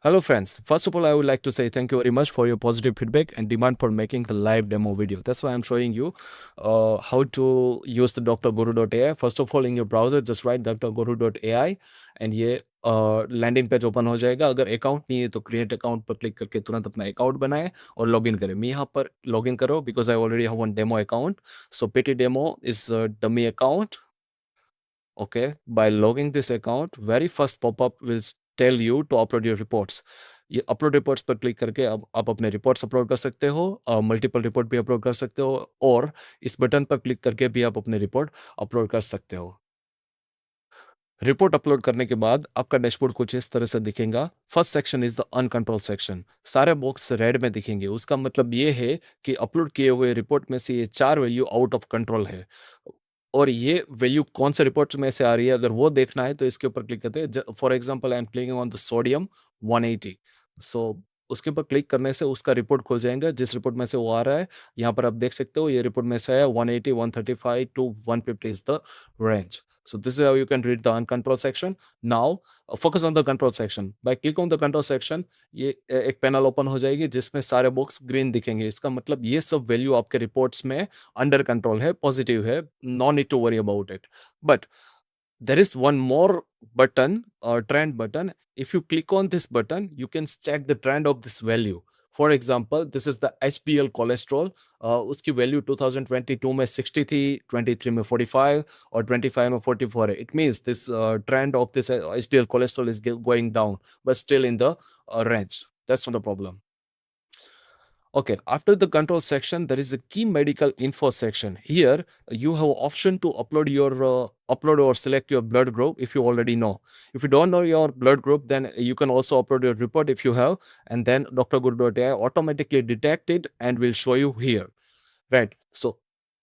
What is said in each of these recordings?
Hello, friends. First of all, I would like to say thank you very much for your positive feedback and demand for making the live demo video. That's why I'm showing you how to use the drguru.ai. First of all, in your browser, just write drguru.ai and ये landing page open हो जाएगा. अगर account नहीं है तो create account पर click करके तुरंत अपना अकाउंट बनाए और लॉगिन करें. मैं यहाँ पर लॉगिन करो because I already have one demo account. So पेटी demo is dummy account. Okay, by logging this account, very first pop-up will tell you to upload your reports. ये अपलोड रिपोर्ट्स पर click करके अब आप अपने reports upload कर सकते हो. मल्टीपल रिपोर्ट भी अपलोड कर सकते हो और इस बटन पर क्लिक करके भी आप अपने रिपोर्ट अपलोड कर सकते हो. रिपोर्ट अपलोड करने के बाद आपका डैशबोर्ड कुछ इस तरह से दिखेगा. First section is the uncontrolled section. सारे बॉक्स रेड में दिखेंगे. उसका मतलब ये है कि अपलोड किए हुए रिपोर्ट में से ये 4 वैल्यू आउट ऑफ कंट्रोल है और ये वैल्यू कौन से रिपोर्ट्स में से आ रही है अगर वो देखना है तो इसके ऊपर क्लिक करते हैं. For example I am clicking on the sodium 180. सो उसके ऊपर क्लिक करने से उसका रिपोर्ट खुल जाएगा जिस रिपोर्ट में से वो आ रहा है. यहाँ पर आप देख सकते हो ये रिपोर्ट में से है 180, 135 to 150 is the range. So this is how you can read the uncontrolled section. Now focus on the control section. By click on the control section, ये एक पैनल ओपन हो जाएगी जिसमें सारे बॉक्स ग्रीन दिखेंगे. इसका मतलब ये सब वैल्यू आपके रिपोर्ट्स में अंडर कंट्रोल है, पॉजिटिव है, no need to worry about it. But there is one more button or trend button. If you click on this button, you can check the trend of this value. For example, this is the HDL cholesterol. उसकी value 2022 में 60 थी, 23 में 45 और 25 में 44 है. It means this trend of this HDL cholesterol is going down, but still in the range. That's not a problem. Okay, after the control section, there is a key medical info section. Here, you have option to upload or select your blood group if you already know. If you don't know your blood group, then you can also upload your report if you have, and then drguru.ai automatically detect it and will show you here. Right. So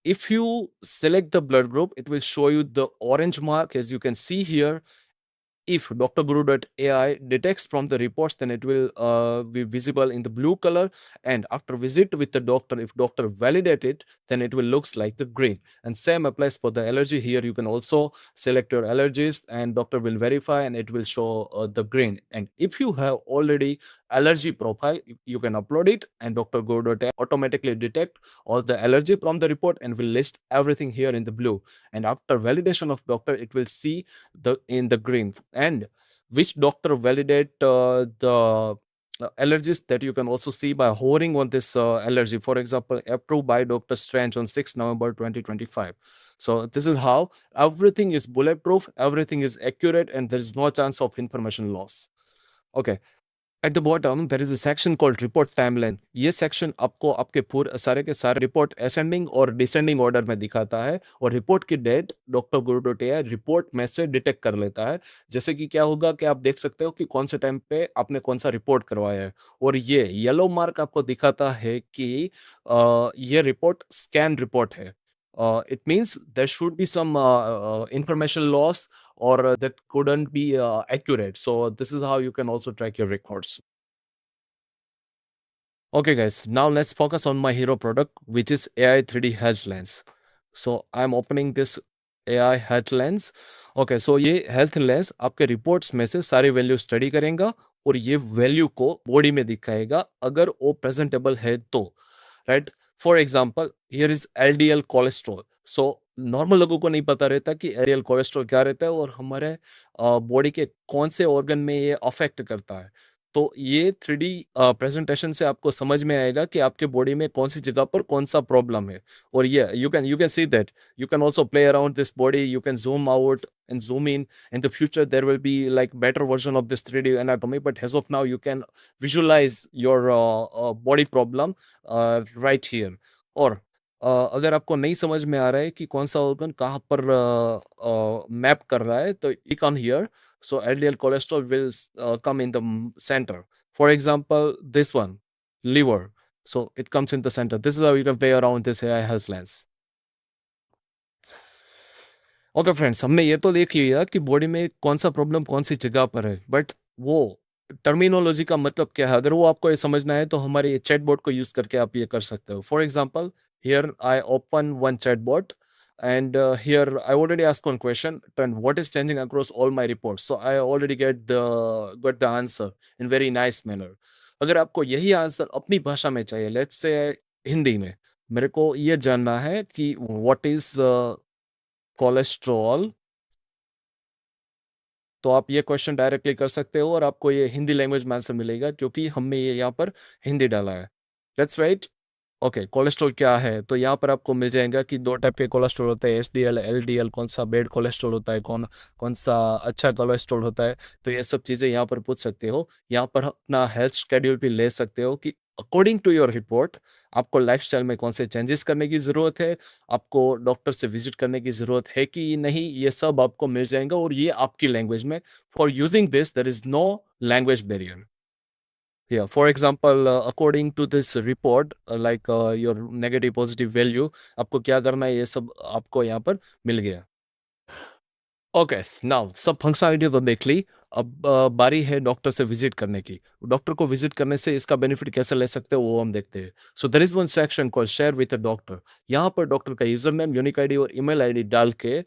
if you select the blood group, it will show you the orange mark as you can see here. If drguru.ai detects from the reports, then it will be visible in the blue color. And after visit with the doctor, if doctor validate it, then it will looks like the green. And same applies for the allergy. Here you can also select your allergies and doctor will verify and it will show the green. And if you have already allergy profile, you can upload it and drguru.ai automatically detect all the allergy from the report and will list everything here in the blue. And after validation of doctor, it will see in the green. And which doctor validate the allergies, that you can also see by hovering on this allergy. For example, approved by Dr. Strange on 6 November 2025. So this is how everything is bulletproof, everything is accurate, and there is no chance of information loss. Okay. At the bottom, there is a section called report timeline. ये section आपको आपके पूरे सारे के सारे report ascending और descending order में दिखाता है और रिपोर्ट की डेट drguru.ai रिपोर्ट में से डिटेक्ट कर लेता है. जैसे कि क्या होगा कि आप देख सकते हो कि कौन से टाइम पे आपने कौन सा रिपोर्ट करवाया है और ये येलो मार्क आपको दिखाता है कि ये रिपोर्ट स्कैन रिपोर्ट है. It means there should be some information loss or that couldn't be accurate. So this is how you can also track your records. Okay, guys, now let's focus on my hero product, which is AI 3D Hedge Lens. So I'm opening this AI Hedge Lens. Okay, so ये health lens आपके reports में से सारी value study करेगा और ये value को body में दिखाएगा अगर वो प्रेजेंटेबल है तो. Right. For example, here is LDL cholesterol. So normal लोगों को नहीं पता रहता कि एलडीएल कोलेस्ट्रॉल क्या रहता है और हमारे बॉडी के कौन से ऑर्गन में ये अफेक्ट करता है. तो ये 3D प्रेजेंटेशन से आपको समझ में आएगा कि आपके बॉडी में कौन सी जगह पर कौन सा प्रॉब्लम है. और ये you can see that you can also play around this body, you can zoom out and zoom in the future there will be like better version of this 3D anatomy, but as of now you can visualize your body problem right here. और अगर आपको नहीं समझ में आ रहा है कि कौन सा ऑर्गन कहाँ पर मैप कर रहा है तो click on here. So LDL cholesterol will come in the center. For example, this one, liver. So it comes in the center. This is how you can play around this AI health lens. Okay friends, हमने ये तो देख लिया कि body में कौन सा problem कौन सी जगह पर है, बट वो टर्मिनोलॉजी का मतलब क्या है अगर वो आपको ये समझना है तो हमारे ये चैटबॉट को यूज करके आप ये कर सकते हो. For example, here I open one chatbot. And here I already asked one question, and what is changing across all my reports? So I already got the answer in very nice manner. अगर आपको यही answer अपनी भाषा में चाहिए, let's say Hindi में, मेरे को ये जानना है कि व्हाट इज कोलेस्ट्रॉल, तो आप ये क्वेश्चन डायरेक्टली कर सकते हो और आपको ये हिंदी लैंग्वेज में आंसर मिलेगा क्योंकि हमने ये यहाँ पर हिंदी डाला है। Let's write. ओके, कोलेस्ट्रॉल क्या है? तो यहाँ पर आपको मिल जाएगा कि दो टाइप के कोलेस्ट्रॉल होते हैं, एचडीएल, एलडीएल, कौन सा बेड कोलेस्ट्रॉल होता है, कौन कौन सा अच्छा कोलेस्ट्रॉल होता है। तो ये सब चीज़ें यहाँ पर पूछ सकते हो। यहाँ पर अपना हेल्थ शेड्यूल भी ले सकते हो कि अकॉर्डिंग टू योर रिपोर्ट आपको लाइफस्टाइल में कौन से चेंजेस करने की ज़रूरत है, आपको डॉक्टर से विजिट करने की ज़रूरत है कि नहीं, ये सब आपको मिल जाएगा और ये आपकी लैंग्वेज में। For using this there is no language barrier. Yeah, for example, according to this report, your negative positive value, आपको क्या करना है, ये सब आपको यहाँ पर मिल गया। ओके, नाउ सब फंक्शनलिटी तो देख ली। अब बारी है डॉक्टर से विजिट करने की। डॉक्टर को विजिट करने से इसका बेनिफिट कैसे ले सकते हो वो हम देखते हैं। So there is one section called share with a doctor. यहाँ पर डॉक्टर का यूजर नेम, यूनिक आईडी और ईमेल आईडी डाल के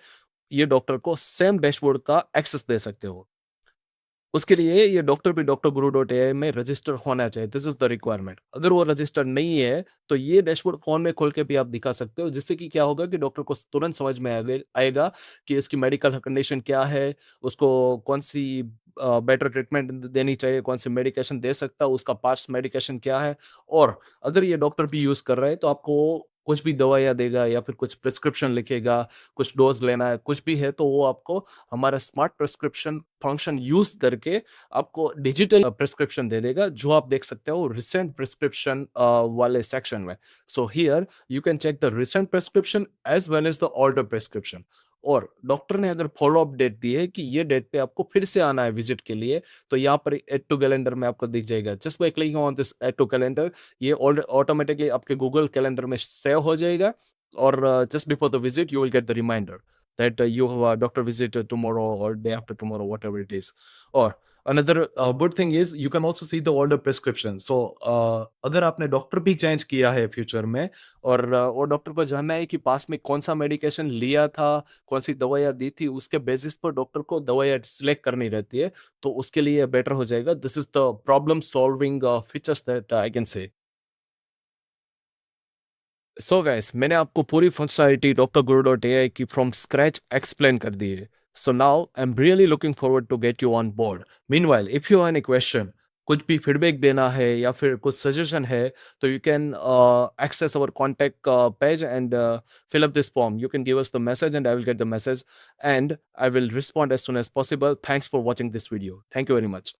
ये डॉक्टर को सेम डैशबोर्ड का एक्सेस दे सकते हो। उसके लिए ये डॉक्टर भी डॉक्टर गुरु डॉट ए में रजिस्टर होना चाहिए। This is the requirement. अगर वो रजिस्टर नहीं है तो ये डैशबोर्ड फोन में खोल के भी आप दिखा सकते हो, जिससे कि क्या होगा कि डॉक्टर को तुरंत समझ में आएगा कि इसकी मेडिकल कंडीशन क्या है, उसको कौन सी बेटर ट्रीटमेंट देनी चाहिए, कौन सी मेडिकेशन दे सकता है, उसका पास्ट मेडिकेशन क्या है। और अगर ये डॉक्टर भी यूज कर रहा है तो आपको कुछ भी दवाइयाँ देगा या फिर कुछ प्रिस्क्रिप्शन लिखेगा, कुछ डोज लेना है, कुछ भी है, तो वो आपको हमारा स्मार्ट प्रिस्क्रिप्शन फंक्शन यूज करके आपको डिजिटल प्रिस्क्रिप्शन दे देगा, जो आप देख सकते हो रिसेंट प्रिस्क्रिप्शन वाले सेक्शन में। So here you can check the recent prescription as well as the older prescription. और डॉक्टर ने अगर फॉलो अप डेट दी है कि ये डेट पे आपको फिर से आना है विजिट के लिए, तो यहाँ पर एड टू कैलेंडर में आपको दिख जाएगा। Just by clicking on this add to calendar, ये ऑटोमेटिकली आपके गूगल कैलेंडर में सेव हो जाएगा। और just before the visit you will get the reminder that you have a doctor visit tomorrow or day after tomorrow, whatever it is. Or another good thing is you can also see the older prescription. So अगर आपने doctor भी change किया है future में और वो doctor को जानना है कि पास में कौन सा मेडिकेशन लिया था, कौन सी दवाइयाँ दी थी, उसके बेसिस पर डॉक्टर को दवाइयाँ सिलेक्ट करनी रहती है, तो उसके लिए बेटर हो जाएगा। This is the problem solving features that I can say. So guys, मैंने आपको पूरी functionality Doctor Guru dot A I की फ्रॉम स्क्रैच एक्सप्लेन कर दी है। So now I am really looking forward to get you on board. Meanwhile if you have any question, कुछ भी feedback देना है या फिर कुछ सजेशन है, तो you can access our contact page and fill up this form. You can give us the message and I will get the message and I will respond as soon as possible. Thanks for watching this video. Thank you very much.